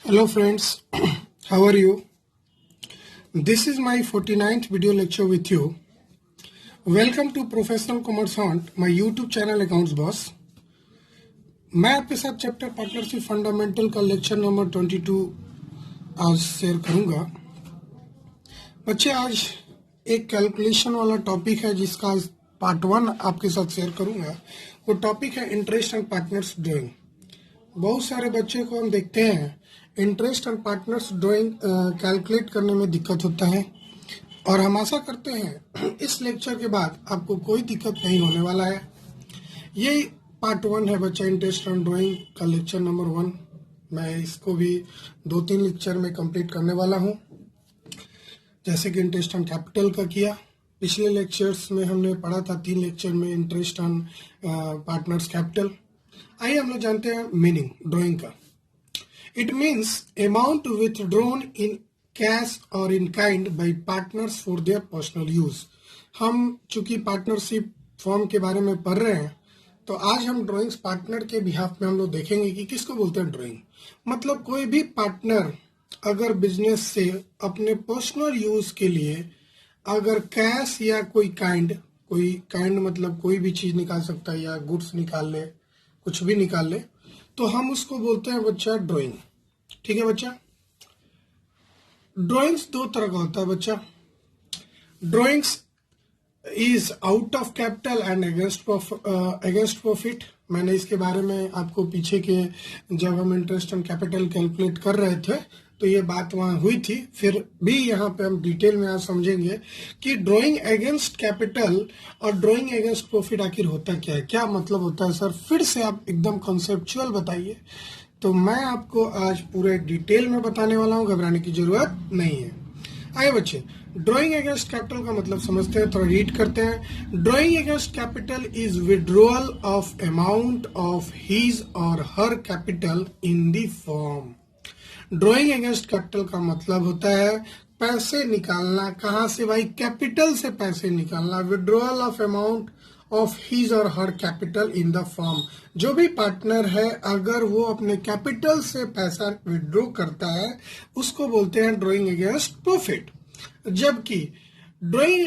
Hello friends, how are you? This is my 49th video lecture with you. Welcome to Professional Commerce Hunt, my YouTube channel Accounts Boss. मैं आपके साथ chapter partnership fundamental का lecture number 22 आज share करूंगा। बच्चे, आज एक calculation वाला टॉपिक है जिसका पार्ट 1 आपके साथ शेयर करूंगा। वो टॉपिक है इंटरेस्ट एंड पार्टनर्स ड्राइंग। बहुत सारे बच्चे को हम देखते हैं interest and partners drawing calculate करने में दिक्कत होता है, और हम आशा करते हैं इस लेक्चर के बाद आपको कोई दिक्कत नहीं होने वाला है। ये पार्ट 1 है बच्चा, इंटरेस्ट एंड ड्राइंग का लेक्चर नंबर 1। मैं इसको भी 2-3 लेक्चर में कंप्लीट करने वाला हूँ। जैसे कि इंटरेस्ट एंड कैपिटल का किया, पिछले लेक्चर्स में हमने पढ़ा था 3 लेक्चर में इंटरेस्ट एंड पार्टनर्स कैपिटल। आइए हम लोग जानते हैं मीनिंग ड्राइंग का। It means amount withdrawn in cash or in kind by partners for their personal use। हम चूंकि पार्टनरशिप फॉर्म के बारे में पढ़ रहे हैं, तो आज हम ड्राइंग्स पार्टनर के बिहाफ में हम लोग देखेंगे कि किसको बोलते हैं ड्राइंग। मतलब कोई भी पार्टनर अगर बिजनेस से अपने पर्सनल यूज के लिए अगर कैश या कोई काइंड मतलब कोई भी चीज निकाल सकता है, या गुड्स निकाल ले, कुछ भी निकाल ले, तो हम उसको बोलते हैं बच्चा ड्राइंग। ठीक है बच्चा। ड्राइंग्स 2 तरह का होता है बच्चा। Drawings is out of capital and against profit. मैंने इसके बारे में आपको पीछे के जब हम इंटरेस्ट एंड कैपिटल कैलकुलेट कर रहे थे तो ये बात वहां हुई थी। फिर भी यहाँ पे हम डिटेल में आज समझेंगे कि ड्राइंग अगेंस्ट कैपिटल और ड्राइंग अगेंस्ट प्रॉफिट आखिर होता क्या है, क्या मतलब होता है सर। फिर से आप एकदम कॉन्सेप्चुअल बताइए। तो मैं आपको आज पूरे डिटेल में बताने वाला हूँ, घबराने की जरूरत नहीं है। आइए बच्चे, ड्राइंग अगेंस्ट कैपिटल का मतलब समझते हैं, थोड़ा रीड करते हैं। Drawing against capital is withdrawal of amount of his or her capital in the form. Drawing against capital का मतलब होता है पैसे निकालना। कहां से भाई? कैपिटल से पैसे निकालना। Withdrawal of amount of his or her capital in the form. जो भी पार्टनर है अगर वो अपने कैपिटल से पैसा विड्रॉ करता है उसको बोलते हैं ड्राइंग अगेंस्ट प्रॉफिट। जबकि ड्राइंग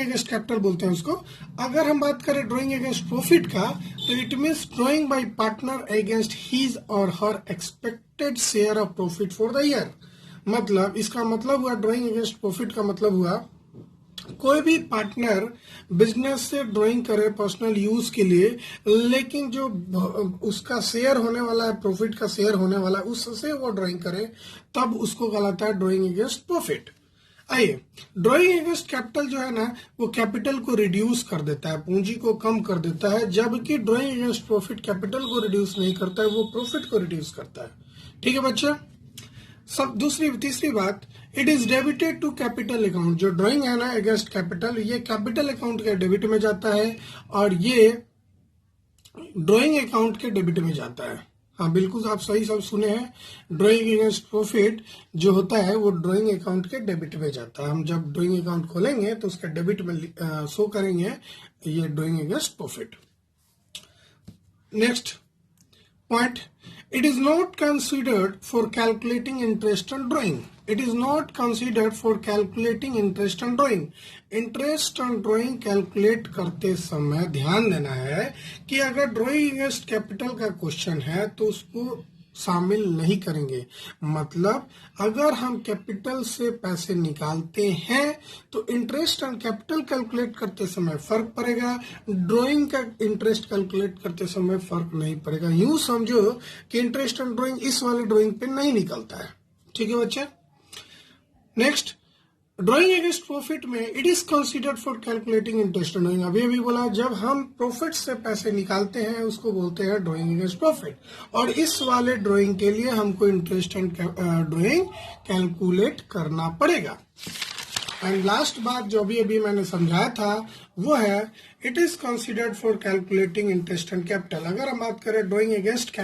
अगेंस्ट कैपिटल बोलते हैं उसको। अगर हम बात करें ड्राइंग अगेंस्ट प्रॉफिट का, तो it means drawing by partner against his or her expected share of profit for the year. मतलब इसका मतलब हुआ, ड्राइंग अगेंस्ट प्रॉफिट का मतलब हुआ कोई भी पार्टनर बिजनेस से ड्राइंग करे पर्सनल यूज के लिए, लेकिन जो उसका शेयर होने वाला है, प्रॉफिट का शेयर होने वाला है, उससे वो ड्राइंग करे, तब उसको कहलाता है ड्राइंग अगेंस्ट प्रॉफिट। आइए, ड्राइंग अगेंस्ट कैपिटल जो है ना, वो कैपिटल को रिड्यूस कर देता है, पूंजी को कम कर देता है। जबकि ड्राइंग अगेंस्ट प्रॉफिट कैपिटल को रिड्यूस नहीं करता है, वो प्रॉफिट को रिड्यूस करता है। ठीक है बच्चा। सब तीसरी बात, it is debited to capital account. जो ड्राइंग है ना अगेंस्ट कैपिटल, ये कैपिटल अकाउंट के डेबिट में जाता है और ये ड्राइंग अकाउंट के डेबिट में जाता है। हाँ बिल्कुल, आप सही सब सुने हैं। ड्राइंग अगेंस्ट प्रॉफिट जो होता है वो ड्राइंग अकाउंट के डेबिट में जाता है। हम जब ड्राइंग अकाउंट खोलेंगे तो उसके डेबिट में शो करेंगे ये drawing against profit. Next point, it is not considered for calculating interest on drawing. It is not considered for calculating interest on drawing. Interest on drawing calculate करते समय ध्यान देना है कि अगर ड्राइंग अगेंस्ट कैपिटल का क्वेश्चन है तो उसको शामिल नहीं करेंगे। मतलब अगर हम कैपिटल से पैसे निकालते हैं तो इंटरेस्ट ऑन कैपिटल कैलकुलेट करते समय फर्क पड़ेगा, ड्राइंग का इंटरेस्ट कैलकुलेट करते समय फर्क नहीं पड़ेगा। यूं समझो कि इंटरेस्ट ऑन ड्राइंग इस वाले ड्राइंग पे नहीं निकलता है। ठीक है बच्चा। नेक्स्ट, ड्राइंग अगेंस्ट प्रॉफिट में it is considered for calculating interest on drawing. अभी भी बोला, जब हम प्रॉफिट से पैसे निकालते हैं उसको बोलते हैं ड्राइंग अगेंस्ट प्रॉफिट, और इस वाले ड्राइंग के लिए हमको इंटरेस्ट एंड ड्राइंग कैलकुलेट करना पड़ेगा। एंड लास्ट बात जो अभी मैंने समझाया था वो है, it is considered for calculating interest and capital. अगर हम बात करें ड्राइंग अगेंस्ट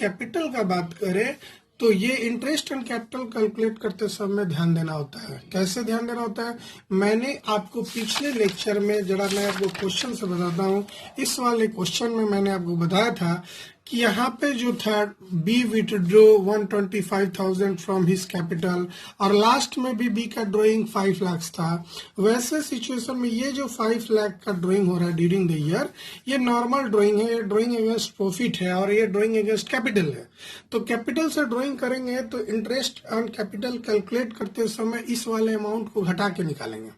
कैपिटल का बात करें तो ये इंटरेस्ट एंड कैपिटल कैलकुलेट करते समय ध्यान देना होता है। कैसे ध्यान देना होता है? मैंने आपको पिछले लेक्चर में, जरा मैं आपको क्वेश्चन से बताता हूँ। इस वाले क्वेश्चन में मैंने आपको बताया था कि यहाँ पे जो था B withdraw 125,000 from his capital और लास्ट में भी बी का ड्राइंग 5 लाख था। वैसे सिचुएशन में ये जो 5 लाख का ड्राइंग हो रहा है ड्यूरिंग द ईयर, ये नॉर्मल ड्राइंग है, ये ड्राइंग अगेंस्ट प्रॉफिट है और ये ड्राइंग अगेंस्ट कैपिटल है। तो कैपिटल से ड्राइंग करेंगे तो इंटरेस्ट ऑन कैपिटल कैलकुलेट करते समय इस वाले अमाउंट को घटा के निकालेंगे।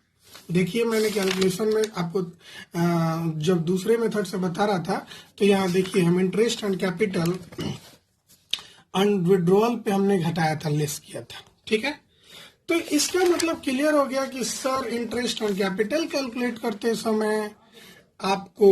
देखिए मैंने कैलकुलेशन में आपको जब दूसरे मेथड से बता रहा था तो यहाँ देखिए हम interest on capital on withdrawal पे हमने घटाया था, लेस किया था, ठीक है। तो इसका मतलब क्लियर हो गया कि sir interest on capital calculate करते समय आपको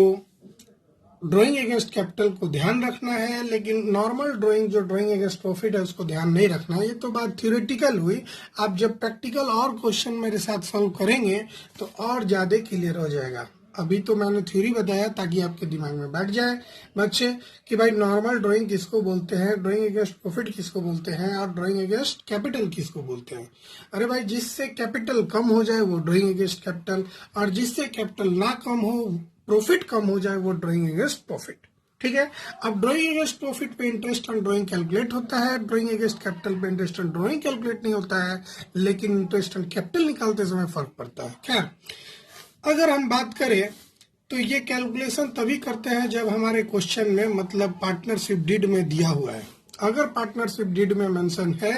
ड्राइंग अगेंस्ट कैपिटल को ध्यान रखना है, लेकिन नॉर्मल ड्राइंग जो ड्राइंग अगेंस्ट प्रॉफिट है उसको ध्यान नहीं रखना है। ये तो बात थ्योरेटिकल हुई। आप जब प्रैक्टिकल और क्वेश्चन मेरे साथ सॉल्व करेंगे तो और ज्यादा क्लियर हो जाएगा। अभी तो मैंने थ्योरी बताया ताकि आपके दिमाग में बैठ जाए बच्चे कि भाई नॉर्मल ड्राइंग किसको बोलते हैं, ड्राइंग अगेंस्ट प्रॉफिट किसको बोलते हैं और ड्राइंग अगेंस्ट कैपिटल किसको बोलते हैं। अरे भाई जिससे कैपिटल कम हो जाए वो ड्राइंग अगेंस्ट कैपिटल, और जिससे कैपिटल ना कम हो, प्रॉफिट कम हो जाए, वो ड्राइंग अगेंस्ट प्रॉफिट, ठीक है। अब ड्राइंग अगेंस्ट प्रॉफिट पे इंटरेस्ट ऑन ड्राइंग कैलकुलेट होता है, ड्राइंग अगेंस्ट कैपिटल पे इंटरेस्ट ऑन ड्राइंग कैलकुलेट नहीं होता है, लेकिन इंटरेस्ट ऑन कैपिटल निकालते समय फर्क पड़ता है। खैर अगर हम बात करें तो ये कैलकुलेशन तभी करते हैं जब हमारे क्वेश्चन में मतलब पार्टनरशिप डीड में दिया हुआ है। अगर पार्टनरशिप डीड में मेंशन है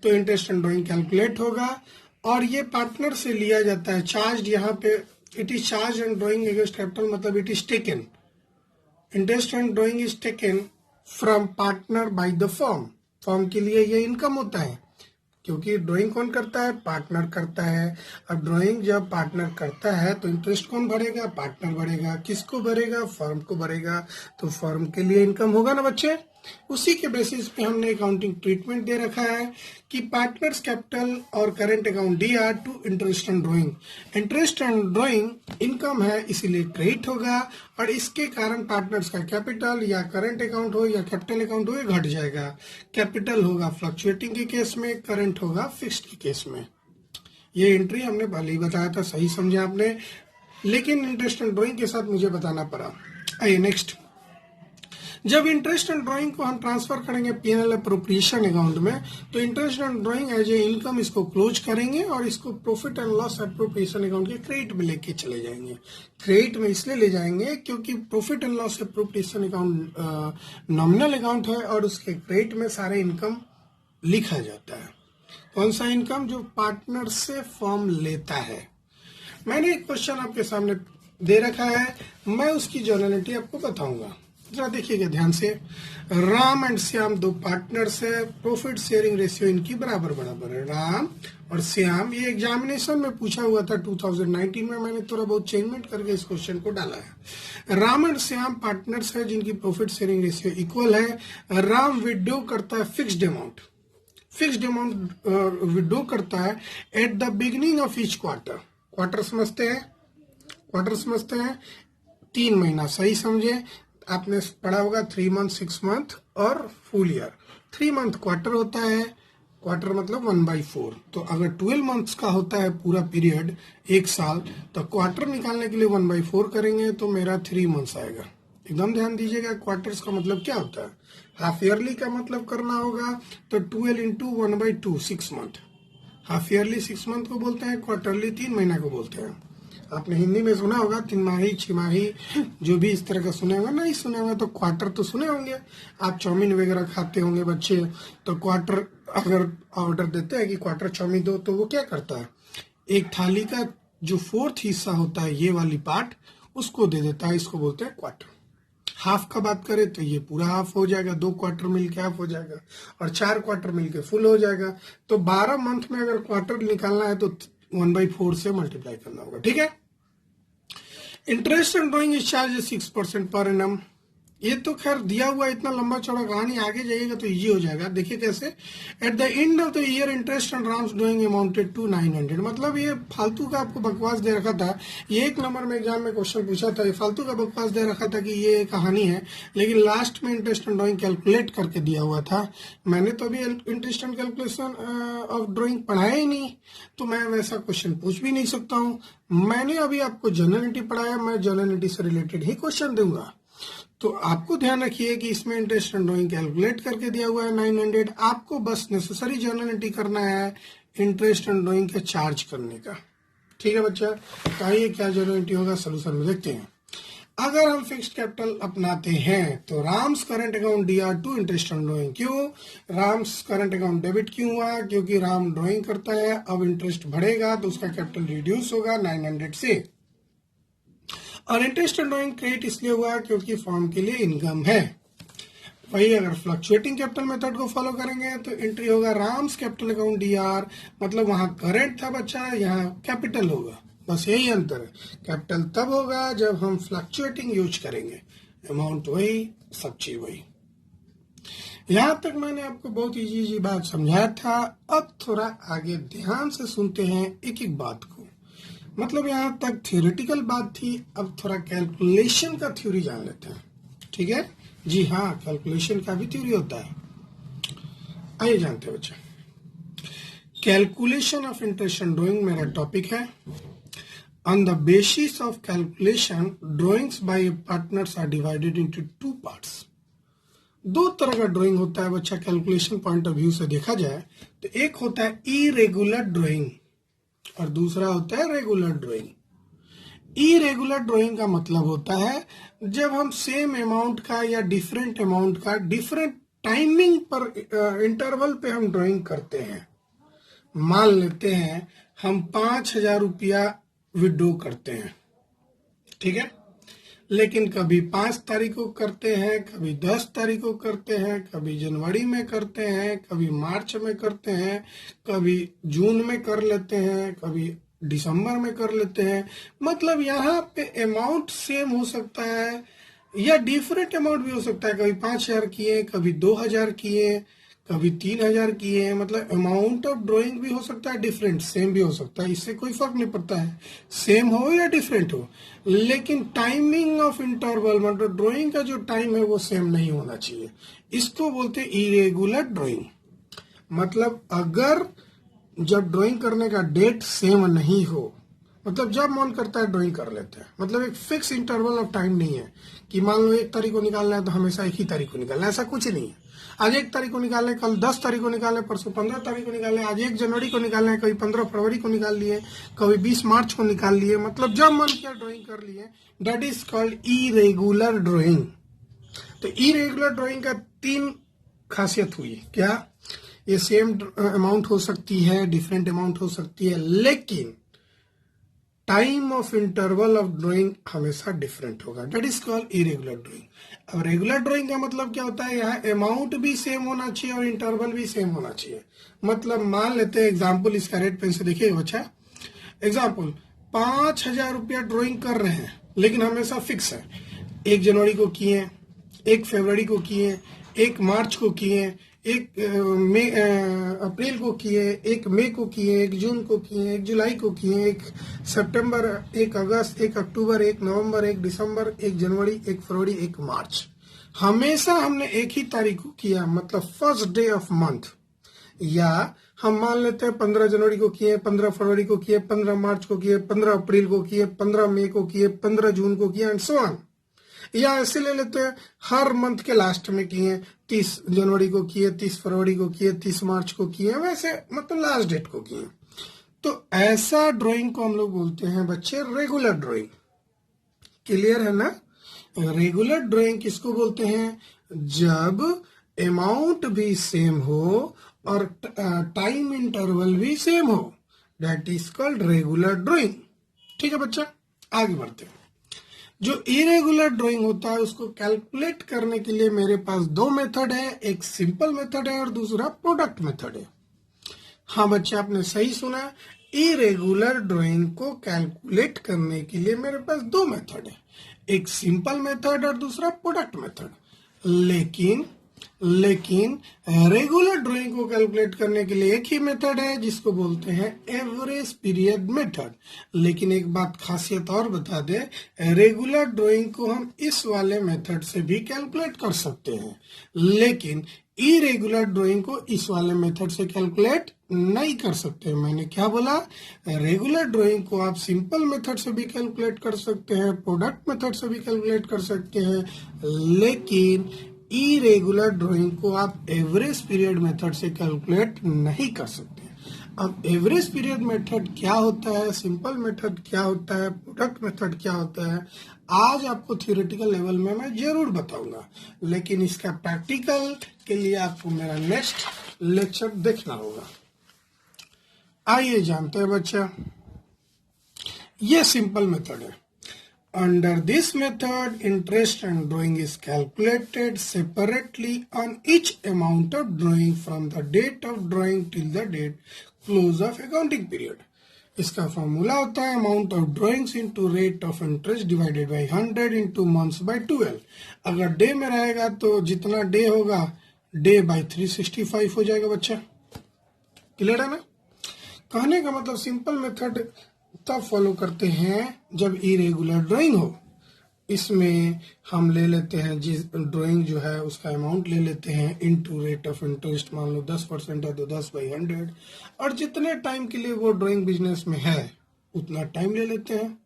तो इंटरेस्ट ऑन ड्राइंग कैलकुलेट होगा, और ये पार्टनर से लिया जाता है चार्ज। यहाँ पे it is charge and drawing against capital मतलब it is taken, interest on drawing is taken from partner by the firm. Firm के लिए ये इनकम होता है, क्योंकि ड्राइंग कौन करता है, पार्टनर करता है। अब ड्राइंग जब पार्टनर करता है तो इंटरेस्ट कौन भरेगा, पार्टनर भरेगा। किसको भरेगा, फर्म को भरेगा। तो फर्म के लिए इनकम होगा ना बच्चे। उसी के बेसिस पे हमने अकाउंटिंग ट्रीटमेंट दे रखा है कि पार्टनर्स कैपिटल और current account D R to interest on drawing. Interest on drawing income है इसीलिए क्रेडिट होगा, और इसके कारण पार्टनर्स का कैपिटल या करंट अकाउंट हो या कैपिटल अकाउंट हो ये घट जाएगा। कैपिटल होगा फ्लक्चुएटिंग के केस में, करंट होगा फिक्स्ड के केस में। ये एंट्री हमने पहले ही बताया था, सही समझे आपने, लेकिन इंटरेस्ट ऑन ड्राइंग के साथ मुझे बताना पड़ा। आइए नेक्स्ट, जब इंटरेस्ट ऑन ड्राइंग को हम ट्रांसफर करेंगे पीएनएल अप्रोप्रिएशन अकाउंट में, तो interest on drawing as a income इसको क्लोज करेंगे और इसको profit and loss appropriation account के क्रेडिट में लेके चले जाएंगे। क्रेडिट में इसलिए ले जाएंगे क्योंकि profit and loss appropriation account nominal account है और उसके क्रेडिट में सारे इनकम लिखा जाता है। कौन सा इनकम, जो पार्टनर से फर्म लेता है। मैंने एक क्वेश्चन आपके सामने दे रखा है, मैं उसकी जर्नलिटी आपको बताऊंगा, जरा देखिएगा ध्यान से। राम एंड श्याम दो पार्टनर्स है, प्रॉफिट शेयरिंग रेशियो इनकी बराबर बराबर है। राम और श्याम, ये एग्जामिनेशन में पूछा हुआ था 2019 में, मैंने थोड़ा बहुत चेंजमेंट करके इस क्वेश्चन को डाला है। राम एंड श्याम पार्टनर्स है जिनकी प्रॉफिट शेयरिंग रेशियो इक्वल है। राम विड्रॉ करता है फिक्स्ड अमाउंट विड्रॉ करता है at the beginning of each quarter. Quarter समझते हैं 3 महीना, सही समझे। आपने पढ़ा होगा 3 मंथ, 6 मंथ और फुल ईयर। 3 मंथ क्वार्टर होता है, क्वार्टर मतलब 1/4। तो अगर 12 मंथ्स का होता है पूरा पीरियड, 1 साल, तो क्वार्टर निकालने के लिए 1/4 करेंगे तो मेरा 3 मंथ्स आएगा। एकदम ध्यान दीजिएगा, क्वार्टर्स का मतलब क्या होता है। हाफ ईयरली का मतलब करना होगा तो 12 into 1/2 6 month. Half yearly 6 month को बोलते हैं, क्वार्टरली 3 महीना को बोलते हैं। आपने हिंदी में सुना होगा 3 माही, 6 माही, जो भी इस तरह का सुने होंगे। नहीं सुने होंगे तो क्वार्टर तो सुने होंगे। आप चाउमीन वगैरह खाते होंगे बच्चे, तो क्वार्टर अगर ऑर्डर देते हैं कि क्वार्टर चाउमीन दो, तो वो क्या करता है, एक थाली का जो 4th हिस्सा होता है, ये वाली पार्ट, उसको दे देता है। इसको बोलते हैं क्वार्टर। हाफ का बात करें तो ये पूरा हाफ हो जाएगा, 2 क्वार्टर मिलके हाफ हो जाएगा, और 4 क्वार्टर मिलके फुल हो जाएगा। तो 12 मंथ में अगर क्वार्टर निकालना है तो 1/4 से मल्टीप्लाई करना होगा, ठीक है। Interest on drawing is charge 6% per annum. ये तो खैर दिया हुआ, इतना लंबा चौड़ा कहानी, आगे जाइएगा तो इजी हो जाएगा। देखिए कैसे, at the end of the year interest on Ram's drawing amounted to 900। मतलब ये फालतू का आपको बकवास दे रखा था। ये 1 नंबर में एग्जाम में क्वेश्चन पूछा था, ये फालतू का बकवास दे रखा था कि ये कहानी है, लेकिन लास्ट में इंटरेस्ट ऑन ड्राइंग कैलकुलेट करके दिया हुआ था। मैंने तो अभी interest on calculation of drawing पढ़ाया ही नहीं, तो मैं वैसा क्वेश्चन पूछ भी नहीं सकता हूँ। मैंने अभी आपको जर्नलिटी पढ़ाया, मैं जर्नलिटी से रिलेटेड ही क्वेश्चन दूंगा। तो आपको ध्यान रखिए कि इसमें इंटरेस्ट ऑन ड्राइंग कैलकुलेट करके दिया हुआ है 900, आपको बस नेसेसरी जर्नल एंट्री करना है इंटरेस्ट ऑन ड्राइंग का चार्ज करने का। ठीक है बच्चा, तो आइए क्या जर्नल एंट्री होगा सोल्यूशन में देखते हैं। अगर हम फिक्स्ड कैपिटल अपनाते हैं तो Ram's current account DR to interest on drawing. क्यों राम्स करंट अकाउंट डेबिट क्यों हुआ? क्योंकि राम ड्राइंग करता है, अब इंटरेस्ट बढ़ेगा तो उसका कैपिटल रिड्यूस होगा 900 से। और इंटरेस्ट ऑन ड्राइंग क्रेडिट इसलिए हुआ क्योंकि फॉर्म के लिए इनकम है। वही अगर फ्लक्चुएटिंग कैपिटल मेथड को फॉलो करेंगे तो एंट्री होगा राम्स कैपिटल अकाउंट डीआर, मतलब वहां करंट था बच्चा, यहाँ कैपिटल होगा, बस यही अंतर है। कैपिटल तब होगा जब हम फ्लक्चुएटिंग यूज करेंगे, अमाउंट वही, सब चीज वही। यहां तक मैंने आपको बहुत इजी बात समझाया था। अब थोड़ा आगे ध्यान से सुनते हैं एक एक बात को, मतलब यहां तक थ्योरेटिकल बात थी, अब थोड़ा कैलकुलेशन का थ्योरी जान लेते हैं। ठीक है जी, हाँ कैलकुलेशन का भी थ्योरी होता है, आइए जानते हैं बच्चा। Calculation of interest on drawing मेरा टॉपिक है। On the basis of calculation, drawings by partners are divided into two parts. दो तरह का ड्राइंग होता है बच्चा कैलकुलेशन पॉइंट ऑफ व्यू से देखा जाए तो एक होता है इरेगुलर ड्राइंग और दूसरा होता है रेगुलर ड्राइंग। इरेगुलर ड्राइंग का मतलब होता है जब हम सेम अमाउंट का या डिफरेंट अमाउंट का डिफरेंट टाइमिंग पर इंटरवल पे हम ड्राइंग करते हैं। मान लेते हैं हम 5,000 रुपया विड्रॉ करते हैं, ठीक है, लेकिन कभी 5 तारीख को करते हैं, कभी 10 तारीख को करते हैं, कभी जनवरी में करते हैं, कभी मार्च में करते हैं, कभी जून में कर लेते हैं, कभी दिसंबर में कर लेते हैं। मतलब यहाँ पे अमाउंट सेम हो सकता है या डिफरेंट अमाउंट भी हो सकता है, कभी 5,000 किए, कभी 2,000 किए, कभी 3,000 किए। मतलब अमाउंट ऑफ ड्राइंग भी हो सकता है डिफरेंट, सेम भी हो सकता है, इससे कोई फर्क नहीं पड़ता है सेम हो या डिफरेंट हो, लेकिन टाइमिंग ऑफ इंटरवल मतलब ड्राइंग का जो टाइम है वो सेम नहीं होना चाहिए। इसको बोलते हैं इरेगुलर ड्राइंग। मतलब अगर जब ड्राइंग करने का डेट सेम नहीं हो, मतलब जब मन करता है ड्राइंग कर लेते हैं, मतलब एक फिक्स इंटरवल ऑफ टाइम नहीं है कि मान लो 1 तारीख को निकालना है तो हमेशा एक ही तारीख को निकालना है, ऐसा कुछ नहीं है। आज 1 तारीख को निकाले, कल 10 तारीख को निकाले, परसों 15 तारीख को निकाले, आज 1 जनवरी को निकालना है, कभी 15 फरवरी को निकाल लिए, कभी 20 मार्च को निकाल लिए, मतलब जब मन किया ड्राइंग कर लिए। That is called irregular drawing. तो इरेगुलर ड्राइंग का 3 खासियत हुई। क्या? ये सेम अमाउंट हो सकती है, डिफरेंट अमाउंट हो सकती है, लेकिन time of interval of drawing हमेशा डिफरेंट होगा। That is called irregular drawing. अब रेगुलर ड्राइंग का मतलब क्या होता है? यहाँ अमाउंट भी सेम होना चाहिए और इंटरवल भी सेम होना चाहिए। मतलब मान लेते हैं एग्जाम्पल, इसका रेड पेन से देखिएगा बच्चा। एग्जाम्पल 5,000 रुपया ड्राइंग कर रहे हैं, लेकिन हमेशा फिक्स है। 1 जनवरी को किए, 1 फरवरी को किए, 1 मार्च को किए, 1 अप्रैल को किए, 1 मई को किए, 1 जून को किए, 1 जुलाई को किए, 1 सितंबर, 1 अगस्त, 1 अक्टूबर, 1 नवंबर, 1 दिसंबर, 1 जनवरी, 1 फरवरी, 1 मार्च। हमेशा हमने एक ही तारीख को किया, मतलब फर्स्ट डे ऑफ मंथ। या हम मान लेते हैं 15 जनवरी को किए, 15 फरवरी को किए, 15 मार्च को किए, 15 अप्रैल को किए, 15 मई को किए, 15 जून को किए एंड सो ऑन। या ऐसे ले लेते हैं हर मंथ के लास्ट में किए, 30 जनवरी को किए, 30 फरवरी को किए, 30 मार्च को किए, वैसे मतलब लास्ट डेट को किए। तो ऐसा ड्राइंग को हम लोग बोलते हैं बच्चे रेगुलर ड्राइंग। क्लियर है ना? रेगुलर ड्राइंग किसको बोलते हैं? जब अमाउंट भी सेम हो और टाइम इंटरवल भी सेम हो, that is called regular drawing. ठीक है बच्चा, आगे बढ़ते हैं। जो इरेगुलर ड्राइंग होता है उसको कैलकुलेट करने के लिए मेरे पास 2 मेथड है, एक सिंपल मेथड है और दूसरा प्रोडक्ट मेथड है। हाँ बच्चे, आपने सही सुना, इरेगुलर ड्राइंग को कैलकुलेट करने के लिए मेरे पास 2 मेथड है, एक सिंपल मेथड और दूसरा प्रोडक्ट मेथड। लेकिन लेकिन रेगुलर ड्राइंग को कैलकुलेट करने के लिए एक ही मेथड है जिसको बोलते हैं एवरेज पीरियड मेथड। लेकिन एक बात खासियत और बता दे, रेगुलर ड्राइंग को हम इस वाले मेथड से भी कैलकुलेट कर सकते हैं, लेकिन इरेगुलर ड्राइंग को इस वाले मेथड से कैलकुलेट नहीं कर सकते। मैंने क्या बोला, रेगुलर ड्राइंग को आप सिंपल मेथड से भी कैलकुलेट कर सकते हैं, प्रोडक्ट मेथड से भी कैलकुलेट कर सकते हैं, लेकिन इरेगुलर ड्राइंग को आप एवरेज पीरियड मेथड से कैलकुलेट नहीं कर सकते। अब एवरेज पीरियड मेथड क्या होता है, सिंपल मेथड क्या होता है, प्रोडक्ट मेथड क्या होता है, आज आपको थियोरेटिकल लेवल में मैं जरूर बताऊंगा, लेकिन इसका प्रैक्टिकल के लिए आपको मेरा नेक्स्ट लेक्चर देखना होगा। आइए जानते हैं बच्चा, ये सिंपल मेथड है। Under this method, interest and drawing is calculated separately on each amount of drawing from the date of drawing till the date close of accounting period. इसका फॉर्मूला होता है amount of drawings into rate of interest divided by 100 into months by 12। अगर day में रहेगा तो जितना day होगा day bye 365 हो जाएगा बच्चा। क्लियर है ना? कहने का मतलब सिंपल मेथड तब फॉलो करते हैं जब इरेगुलर ड्राइंग हो। इसमें हम ले लेते हैं जिस ड्राइंग जो है उसका अमाउंट ले लेते हैं इनटू रेट ऑफ इंटरेस्ट, मान लो 10% है तो 10/100, और जितने टाइम के लिए वो ड्राइंग बिजनेस में है उतना टाइम ले लेते हैं।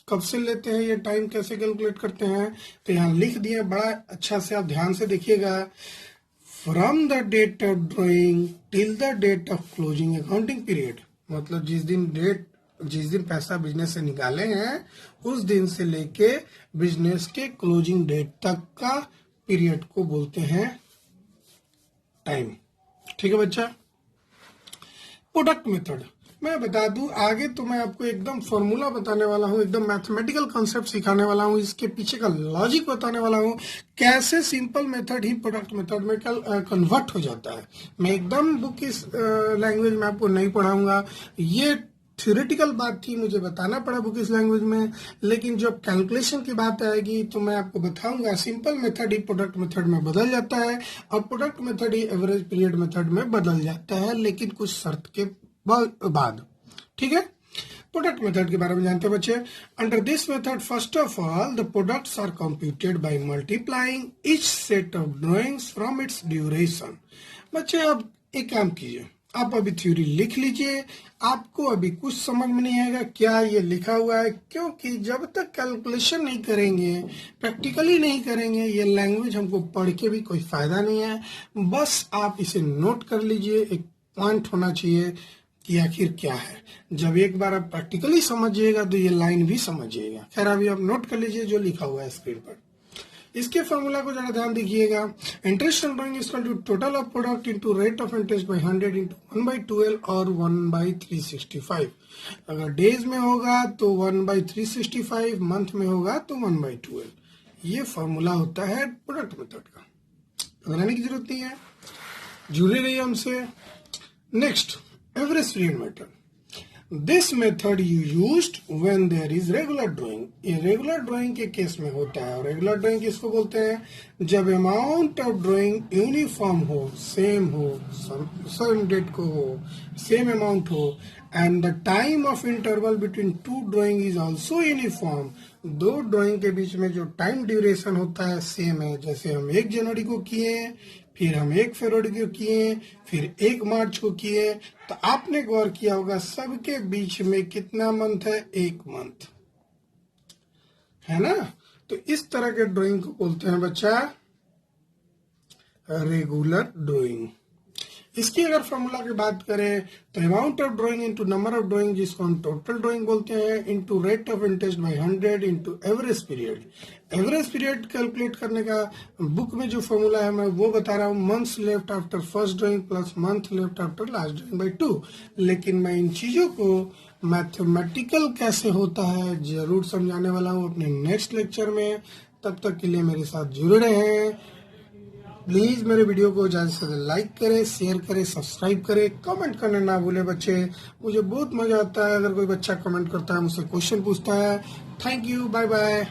कब से लेते हैं ये टाइम, कैसे कैलकुलेट करते हैं, तो यहाँ लिख दिया बड़ा अच्छा से, आप ध्यान से देखिएगा। From the date of drawing till the date of closing accounting period, मतलब जिस दिन पैसा बिजनेस से निकाले हैं उस दिन से लेके बिजनेस के क्लोजिंग डेट तक का पीरियड को बोलते हैं टाइम। ठीक है बच्चा? प्रोडक्ट मेथड मैं बता दूं, आगे तो मैं आपको एकदम फॉर्मूला बताने वाला हूं, एकदम मैथमेटिकल कॉन्सेप्ट सिखाने वाला हूं, इसके पीछे का लॉजिक बताने वाला हूं, कैसे सिंपल मेथड ही प्रोडक्ट मेथड में कन्वर्ट हो जाता है। मैं एकदम बुक इस लैंग्वेज में आपको नहीं पढ़ाऊंगा, ये थ्योरेटिकल बात थी, मुझे बताना पड़ा बुक इस लैंग्वेज में, लेकिन जब कैलकुलेशन की बात आएगी तो मैं आपको बताऊंगा सिंपल मेथड ही प्रोडक्ट मेथड में बदल जाता है और प्रोडक्ट मेथड ही एवरेज पीरियड मेथड में बदल जाता है, लेकिन कुछ शर्त के बाद। ठीक है? प्रोडक्ट मेथड के बारे में जानते हैं बच्चे। Under this method first of all the products are computed by multiplying each set of drawings from its duration. बच्चे अब एक काम कीजिए, आप अभी थ्योरी लिख लीजिए, आपको अभी कुछ समझ में नहीं आएगा क्या ये लिखा हुआ है, क्योंकि जब तक कैलकुलेशन नहीं करेंगे, प्रैक्टिकली नहीं करेंगे, ये लैंग्वेज हमको पढ़ के भी कोई फायदा नहीं है। बस आप इसे नोट कर लीजिए, एक पॉइंट होना चाहिए कि आखिर क्या है। जब एक बार आप प्रैक्टिकली समझिएगा तो ये लाइन भी समझिएगा। खैर अभी आप नोट कर लीजिए जो लिखा हुआ है स्क्रीन पर। इसके फॉर्मूला को जरा ध्यान देखिएगा। Interest on drawing is equal to total of product into rate of interest by 100 into 1/12 और 1/365। अगर डेज में होगा तो 1/365, मंथ में होगा तो 1/12। ये फॉर्मूला होता है प्रोडक्ट मेथड का, घबराने की जरूरत नहीं है, जुड़े रहिए हमसे। Next, average period method. This method you used when there is regular drawing. ये रेगुलर ड्राइंग के केस में होता है। और रेगुलर ड्राइंग किसको बोलते हैं? जब अमाउंट ऑफ ड्राइंग यूनिफॉर्म हो, सेम हो, सेम डेट को हो, सेम अमाउंट हो, and the time of interval between two drawing is also uniform. दो ड्राइंग के बीच में जो टाइम ड्यूरेशन होता है सेम है। जैसे हम 1 जनवरी को किए, फिर हम 1 फरवरी को किए, फिर 1 मार्च को किए, तो आपने गौर किया होगा सबके बीच में कितना मंथ है? 1 मंथ है ना। तो इस तरह के ड्राइंग को बोलते हैं बच्चा रेगुलर ड्राइंग। इसकी अगर फॉर्मूला की बात करें तो amount of drawing into number of drawing, जिसको हम टोटल ड्राइंग बोलते हैं, into rate of interest by 100 into average period. Average period calculate करने का बुक में जो फॉर्मूला है मैं वो बता रहा हूँ, months left after first drawing plus month left after last drawing by 2। लेकिन मैं इन चीजों को मैथमेटिकल कैसे होता है जरूर समझाने वाला हूँ अपने नेक्स्ट लेक्चर में। तब तक के लिए मेरे साथ जुड़े रहें। प्लीज मेरे वीडियो को ज्यादा से ज्यादा लाइक करें, शेयर करें, सब्सक्राइब करें, कमेंट करना ना भूले बच्चे। मुझे बहुत मजा आता है अगर कोई बच्चा कमेंट करता है, मुझसे क्वेश्चन पूछता है। Thank you, bye bye.